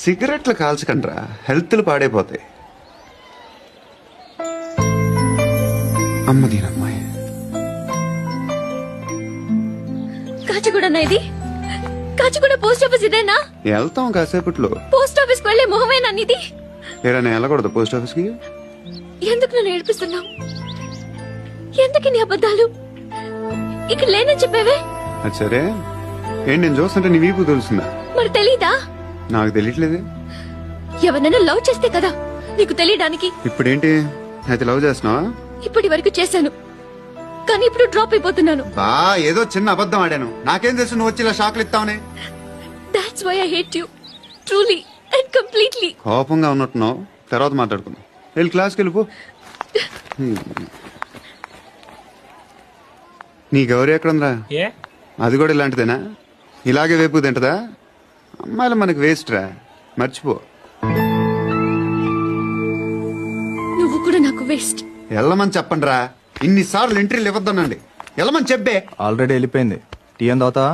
సిగరెట్లు కాల్చకండ్రా, హెల్త్లు పాడైపోతాయి. అమ్మ దీనమ్మాయి. కాచిగూడ ఇది కాచిగూడ పోస్ట్ ఆఫీస్ ఇదేనా? వెళ్తాం కాసేపట్లో. పోస్ట్ ఆఫీస్ కు వెళ్లే మొహమేనా ఇది? ఏరా నేను వెళ్ళకూడదు పోస్ట్ ఆఫీస్ కి? ఎందుకు నన్ను ఏడిపిస్తున్నావు? ఎందుకు నీ అబద్ధాలు? ఇక్కడ లేనని చెప్పేవే. అది సరే, ఏంటి నేను చూస్తుంటే నీ వీపు తెలుస్తుందా? మరి తెలీదా? నాకు తెలియట్లేదే. ఎవరినైనా లవ్ చేస్తే కదా నీకు తెలియడానికి. ఇప్పుడేంటి అయితే లవ్ చేస్తున్నావా? ఇప్పటి వరకు చేశాను, కానీ ఇప్పుడు డ్రాప్ అయిపోతున్నాను. ఏదో చిన్న అబద్ధం ఆడాను, నాకేం తెలుసు నువ్వు వచ్చి ఇలా షాక్లు ఇస్తావని. That's why I hate you, truly and completely. కోపంగా ఉన్నట్టున్నావు, తర్వాత మాట్లాడుకుందాం. వెళ్ళి క్లాస్కి వెళ్ళిపో. నీ గౌరీ ఎక్కడుందిరా? ఏ అది కూడా ఇలాంటిదేనా? ఇలాగే వేపు తింటదా? అమ్మాయిలు మనకు వేస్ట్ రా, మర్చిపో. నువ్వు కూడా నాకు వేస్ట్. వెళ్ళమని చెప్పండి రా, ఇన్నిసార్లు ఎంట్రీలు ఇవ్వద్దనండి. వెళ్ళమని చెప్పే. ఆల్రెడీ వెళ్ళిపోయింది. టీ ఏం తాగుతావా?